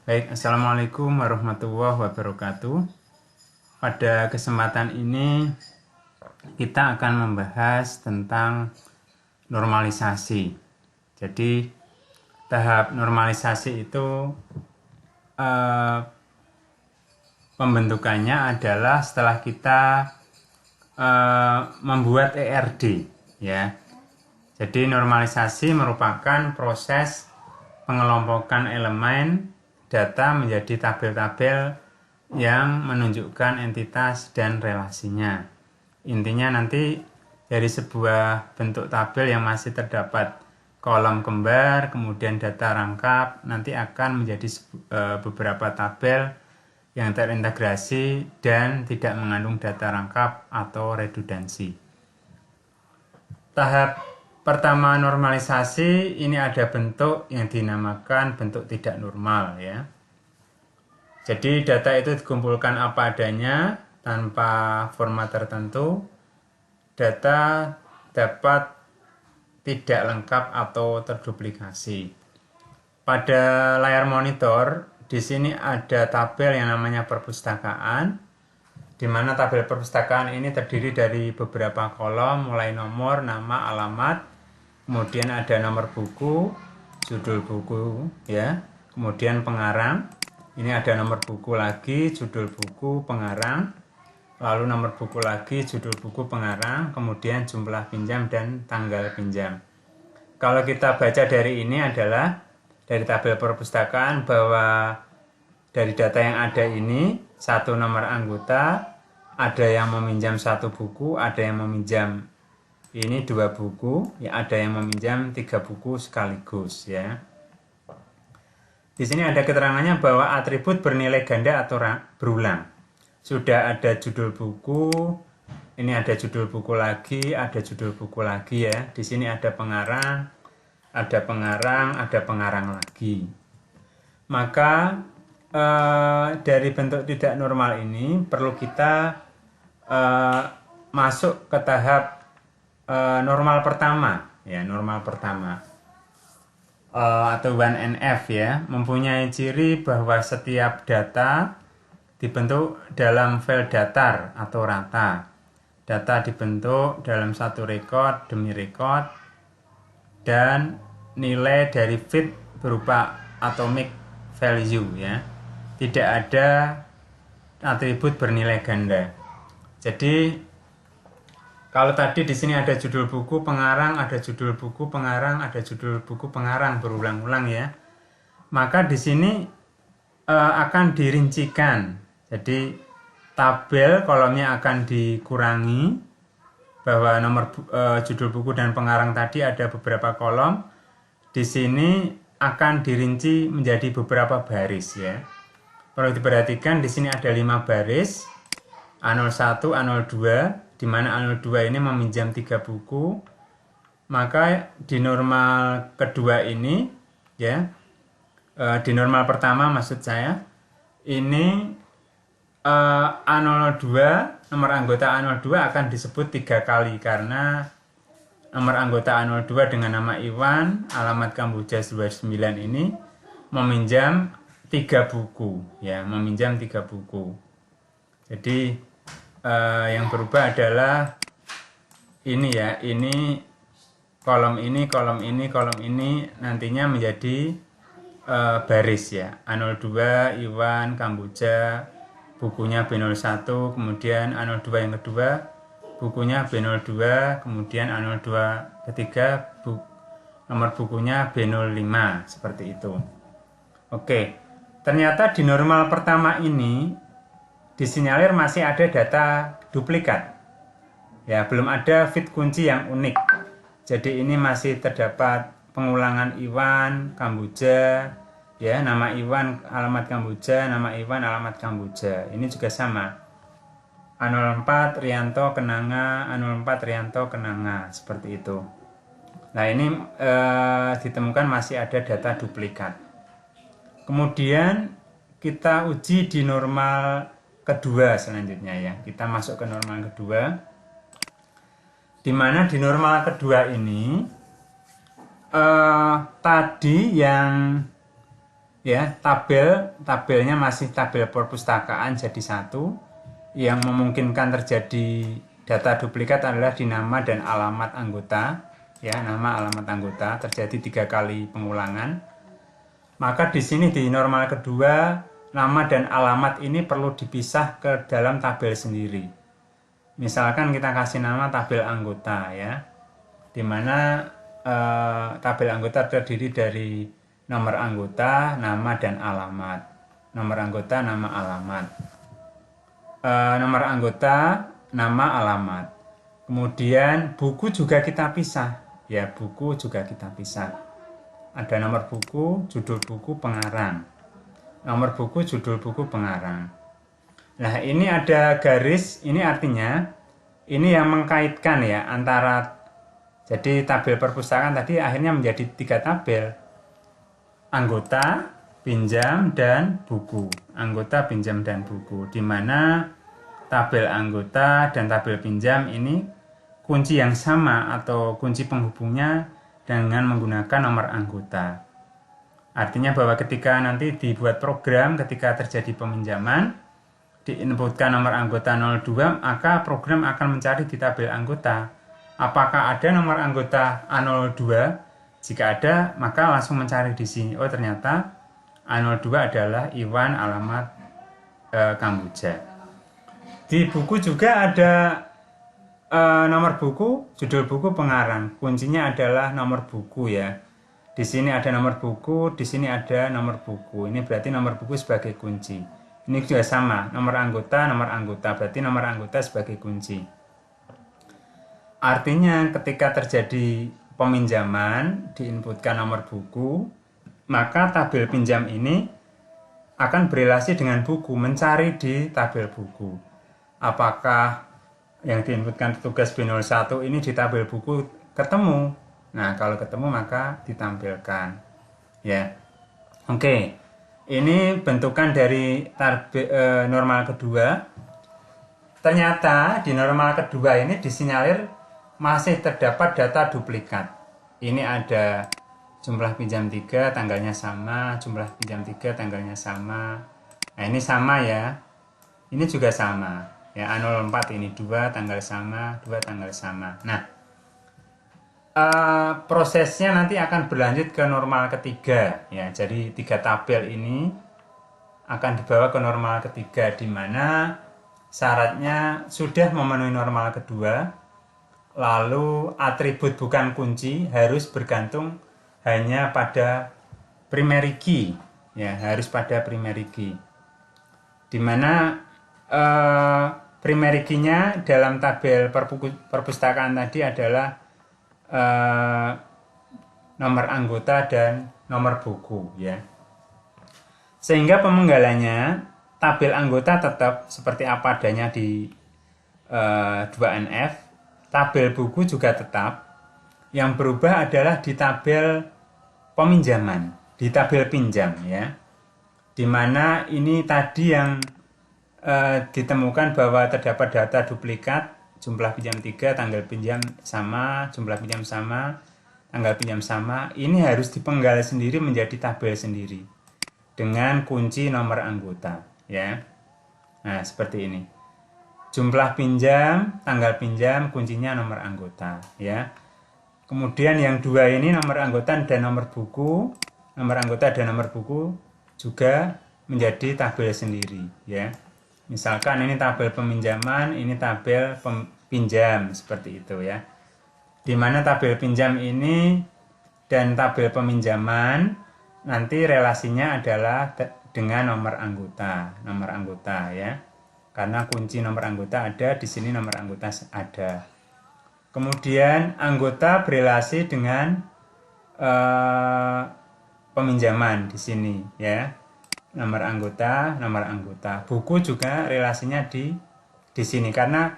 Baik, Assalamualaikum warahmatullahi wabarakatuh. Pada kesempatan ini kita akan membahas tentang normalisasi. Jadi tahap normalisasi itu pembentukannya adalah setelah kita membuat ERD, ya. Jadi normalisasi merupakan proses pengelompokan elemen data menjadi tabel-tabel yang menunjukkan entitas dan relasinya. Intinya nanti dari sebuah bentuk tabel yang masih terdapat kolom kembar, kemudian data rangkap, nanti akan menjadi beberapa tabel yang terintegrasi dan tidak mengandung data rangkap atau redundansi. Tahap pertama normalisasi ini ada bentuk yang dinamakan bentuk tidak normal, ya. Jadi data itu dikumpulkan apa adanya tanpa format tertentu. Data dapat tidak lengkap atau terduplikasi. Pada layar monitor di sini ada tabel yang namanya perpustakaan, di mana tabel perpustakaan ini terdiri dari beberapa kolom mulai nomor, nama, alamat, kemudian ada nomor buku, judul buku, ya, kemudian pengarang. Ini ada nomor buku lagi, judul buku, pengarang, lalu nomor buku lagi, judul buku, pengarang, kemudian jumlah pinjam dan tanggal pinjam. Kalau kita baca dari ini adalah dari tabel perpustakaan bahwa dari data yang ada ini satu nomor anggota, ada yang meminjam satu buku, ada yang meminjam ini 2 buku, ya, ada yang meminjam 3 buku sekaligus, ya. Di sini ada keterangannya bahwa atribut bernilai ganda atau berulang. Sudah ada judul buku, ini ada judul buku lagi, ada judul buku lagi, ya. Di sini ada pengarang, ada pengarang lagi. Maka dari bentuk tidak normal ini perlu kita masuk ke tahap normal pertama, ya, normal pertama atau 1NF, ya, mempunyai ciri bahwa setiap data dibentuk dalam file datar atau rata. Data dibentuk dalam satu record demi record dan nilai dari fit berupa atomic value, ya. Tidak ada atribut bernilai ganda. Jadi kalau tadi di sini ada judul buku pengarang, ada judul buku pengarang, ada judul buku pengarang berulang-ulang, ya. Maka di sini akan dirincikan. Jadi tabel kolomnya akan dikurangi bahwa nomor judul buku dan pengarang tadi ada beberapa kolom. Di sini akan dirinci menjadi beberapa baris, ya. Perlu diperhatikan di sini ada 5 baris. A01, A02, di mana A02 ini meminjam 3 buku. Maka di normal kedua ini, ya, di normal pertama maksud saya, ini A02, nomor anggota A02 akan disebut 3 kali karena nomor anggota A02 dengan nama Iwan, alamat Kamboja 29 ini meminjam 3 buku, ya, meminjam 3 buku. Jadi yang berubah adalah ini, ya, ini kolom ini, kolom ini, kolom ini nantinya menjadi baris, ya. A02 Iwan Kamboja, bukunya B01, kemudian A02 yang kedua bukunya B02, kemudian A02 ketiga nomor bukunya B05, seperti itu. Oke, ternyata di normal pertama ini disinyalir masih ada data duplikat, ya, belum ada fit kunci yang unik. Jadi ini masih terdapat pengulangan Iwan Kamboja, ya, nama Iwan alamat Kamboja, nama Iwan alamat Kamboja. Ini juga sama, A04 Rianto Kenanga, A04 Rianto Kenanga, seperti itu. Nah, ini ditemukan masih ada data duplikat. Kemudian kita uji di normal kedua selanjutnya, ya. Kita masuk ke normal kedua, di mana di normal kedua ini tadi yang ya, tabelnya masih tabel perpustakaan jadi satu. Yang memungkinkan terjadi data duplikat adalah di nama dan alamat anggota, ya, nama alamat anggota terjadi 3 kali pengulangan. Maka di sini di normal kedua, nama dan alamat ini perlu dipisah ke dalam tabel sendiri. Misalkan kita kasih nama tabel anggota, ya, di mana tabel anggota terdiri dari nomor anggota, nama dan alamat. Nomor anggota, nama, alamat. Nomor anggota, nama, alamat. Kemudian buku juga kita pisah, ya, buku juga kita pisah. Ada nomor buku, judul buku, pengarang. Nomor buku, judul buku, pengarang. Nah, ini ada garis, ini artinya ini yang mengkaitkan, ya, antara, jadi tabel perpustakaan tadi akhirnya menjadi 3 tabel. Anggota, pinjam, dan buku. Anggota, pinjam, dan buku. Di mana tabel anggota dan tabel pinjam ini kunci yang sama atau kunci penghubungnya dengan menggunakan nomor anggota. Artinya bahwa ketika nanti dibuat program, ketika terjadi peminjaman, diinputkan nomor anggota 02, maka program akan mencari di tabel anggota. Apakah ada nomor anggota A02? Jika ada, maka langsung mencari di sini. Oh, ternyata A02 adalah Iwan, alamat Kamboja. Di buku juga ada nomor buku, judul buku, pengarang. Kuncinya adalah nomor buku, ya. Di sini ada nomor buku, di sini ada nomor buku. Ini berarti nomor buku sebagai kunci. Ini juga sama, nomor anggota, berarti nomor anggota sebagai kunci. Artinya ketika terjadi peminjaman, diinputkan nomor buku, maka tabel pinjam ini akan berelasi dengan buku, mencari di tabel buku. Apakah yang diinputkan tugas B01 ini di tabel buku ketemu? Nah, kalau ketemu maka ditampilkan. Ya. Oke. Ini bentukan dari normal kedua. Ternyata di normal kedua ini disinyalir masih terdapat data duplikat. Ini ada jumlah pinjam 3, tanggalnya sama, jumlah pinjam 3, tanggalnya sama. Nah, ini sama, ya. Ini juga sama. Ya, A04 ini 2, tanggal sama, 2, tanggal sama. Nah, prosesnya nanti akan berlanjut ke normal ketiga, ya. Jadi 3 tabel ini akan dibawa ke normal ketiga, di mana syaratnya sudah memenuhi normal kedua, lalu atribut bukan kunci harus bergantung hanya pada primary key, ya, harus pada primary key, di mana primary key-nya dalam tabel perpustakaan tadi adalah nomor anggota dan nomor buku, ya. Sehingga pemenggalannya tabel anggota tetap seperti apa adanya di 2NF, tabel buku juga tetap. Yang berubah adalah di tabel peminjaman, di tabel pinjam, ya. Dimana ini tadi yang ditemukan bahwa terdapat data duplikat, jumlah pinjam 3, tanggal pinjam sama, jumlah pinjam sama, tanggal pinjam sama. Ini harus dipenggal sendiri menjadi tabel sendiri dengan kunci nomor anggota, ya. Nah, seperti ini. Jumlah pinjam, tanggal pinjam, kuncinya nomor anggota, ya. Kemudian yang 2 ini nomor anggota dan nomor buku. Nomor anggota dan nomor buku juga menjadi tabel sendiri, ya. Misalkan ini tabel peminjaman, ini tabel pinjam, seperti itu, ya. Di mana tabel pinjam ini dan tabel peminjaman nanti relasinya adalah dengan nomor anggota, ya. Karena kunci nomor anggota ada, di sini nomor anggota ada. Kemudian anggota berelasi dengan peminjaman di sini, ya. Nomor anggota. Buku juga relasinya di sini karena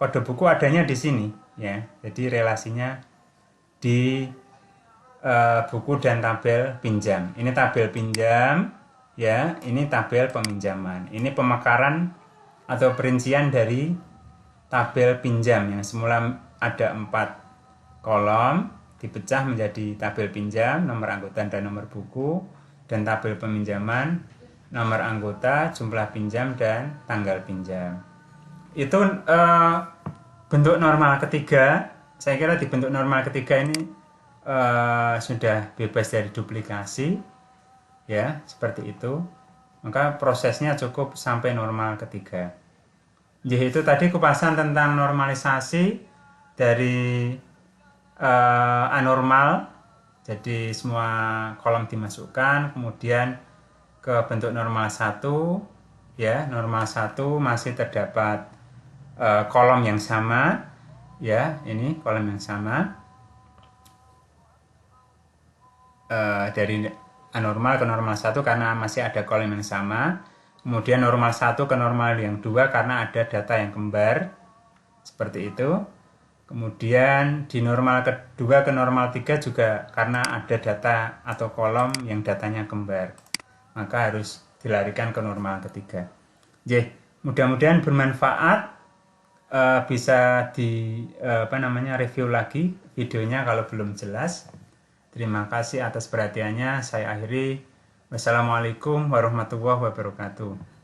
kode buku adanya di sini, ya. Jadi relasinya di buku dan tabel pinjam. Ini tabel pinjam, ya. Ini tabel peminjaman. Ini pemekaran atau perincian dari tabel pinjam yang semula ada 4 kolom dipecah menjadi tabel pinjam, nomor anggota dan nomor buku. dan tabel peminjaman, nomor anggota, jumlah pinjam, dan tanggal pinjam. Itu bentuk normal ketiga. Saya kira di bentuk normal ketiga ini sudah bebas dari duplikasi, ya, seperti itu. Maka prosesnya cukup sampai normal ketiga. Jadi itu tadi kupasan tentang normalisasi dari anormal. Jadi semua kolom dimasukkan, kemudian ke bentuk normal 1, ya, normal 1 masih terdapat kolom yang sama, ya, ini kolom yang sama. Dari anormal ke normal 1 karena masih ada kolom yang sama. Kemudian normal 1 ke normal yang 2 karena ada data yang kembar. Seperti itu. Kemudian di normal kedua ke normal 3 juga karena ada data atau kolom yang datanya kembar. Maka harus dilarikan ke normal ketiga. Jadi, mudah-mudahan bermanfaat. Bisa di review lagi videonya kalau belum jelas. Terima kasih atas perhatiannya. Saya akhiri. Wassalamualaikum warahmatullahi wabarakatuh.